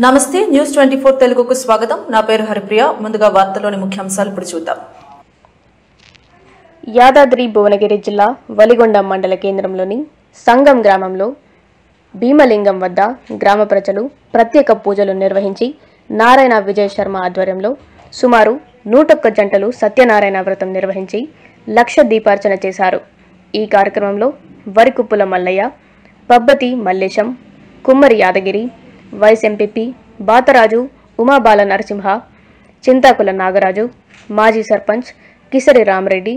నమస్తే న్యూస్ 24 తెలుగుకు స్వాగతం. నా పేరు హరిప్రియ. ముందుగా వార్తల్లోని ముఖ్యాంశాలు ఇప్పుడు చూద్దాం. యాదాద్రి భువనగిరి జిల్లా వలిగొండ మండల కేంద్రంలోని సంగం గ్రామంలో భీమలింగం వద్ద గ్రామ ప్రజలు ప్రత్యేక పూజలు నిర్వహించి నారాయణ విజయ్ శర్మ ఆధ్వర్యంలో సుమారు 101 జంటలు సత్యనారాయణ వ్రతం నిర్వహించి లక్ష దీపార్చన చేశారు. ఈ కార్యక్రమంలో వరికుప్పుల మల్లయ్య, పబ్బతి మల్లేశం, కుమ్మరి యాదగిరి, వైస్ ఎంపీపీ బాతరాజు ఉమాబాల నరసింహ, చింతాకుల నాగరాజు, మాజీ సర్పంచ్ కిసరి రామరెడ్డి,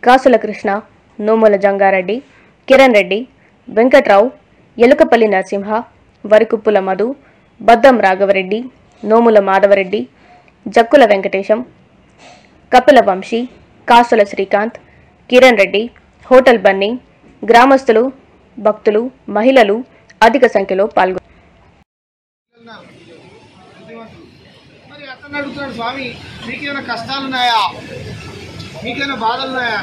కాసుల కృష్ణ, నోముల జంగారెడ్డి, కిరణ్ రెడ్డి, వెంకట్రావు, ఎలుకపల్లి నరసింహ, వరికుప్పుల మధు, బద్దం రాఘవరెడ్డి, నోముల మాధవరెడ్డి, జక్కుల వెంకటేశం, కపిల వంశీ, కాసుల శ్రీకాంత్, కిరణ్ రెడ్డి, హోటల్ బన్నీ, గ్రామస్తులు, భక్తులు, మహిళలు అధిక సంఖ్యలో పాల్గొన్నారు. మరి అతను అడుగుతున్నాడు, స్వామి మీకేమైనా కష్టాలున్నాయా, మీకేమైనా బాధలున్నాయా?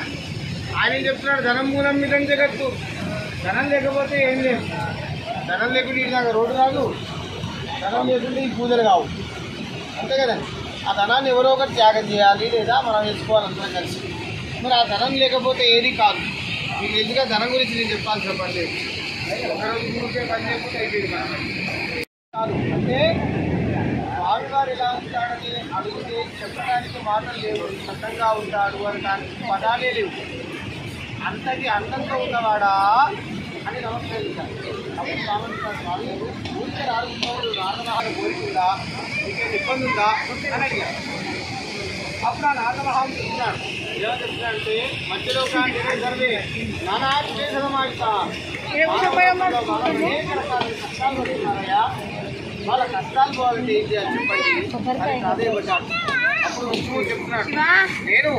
ఆయన చెప్తున్నాడు, ధనం మూలం మిగం జగత్తు. ధనం లేకపోతే ఏం లేదు. ధనం లేకుండా ఈ దాకా రోడ్డు రాదు, ధనం లేకుంటే ఈ పూజలు కావు, అంతే కదా. ఆ ధనాన్ని ఎవరో ఒకటి త్యాగం చేయాలి, లేదా మనం వేసుకోవాలి అందరం కలిసి. మరి ఆ ధనం లేకపోతే ఏది కాదు. మీకు ఎందుకంటే ధనం గురించి నేను చెప్పాల్సిన పని లేదు. ఒకరోజు ఊరికే పని చేయకపోతే అయిపోయింది కాదు. అంటే స్వామివారు ఎలా ఉంటాడని అడిగితే చెప్పడానికి మాటలు లేవు. అందంగా ఉంటాడు అని దానికి పదాలే లేవు. అంతటి అందంగా ఉన్నవాడా అని నమస్కరించారు. అప్పుడు స్వామి ఊరికే రాడుతున్నాడు, నాన్నమహాలు కోరికుందా, మీకేం ఇబ్బంది ఉందా అని అడిగారు. అప్పుడు ఆ నాన్నమహాలు చెప్తున్నాడు. ఎలా చెప్తున్నాడంటే, మధ్యలో కానీ సర్వే నానామాడుతా అనేక రకాల కష్టాలు పడుతున్నారయ్యా, వాళ్ళ కష్టాలు పోవాలంటే ఏం చేయాలి చెప్పండి అని అదే పడ్డాడు. అప్పుడు చెప్తున్నాడు, నేను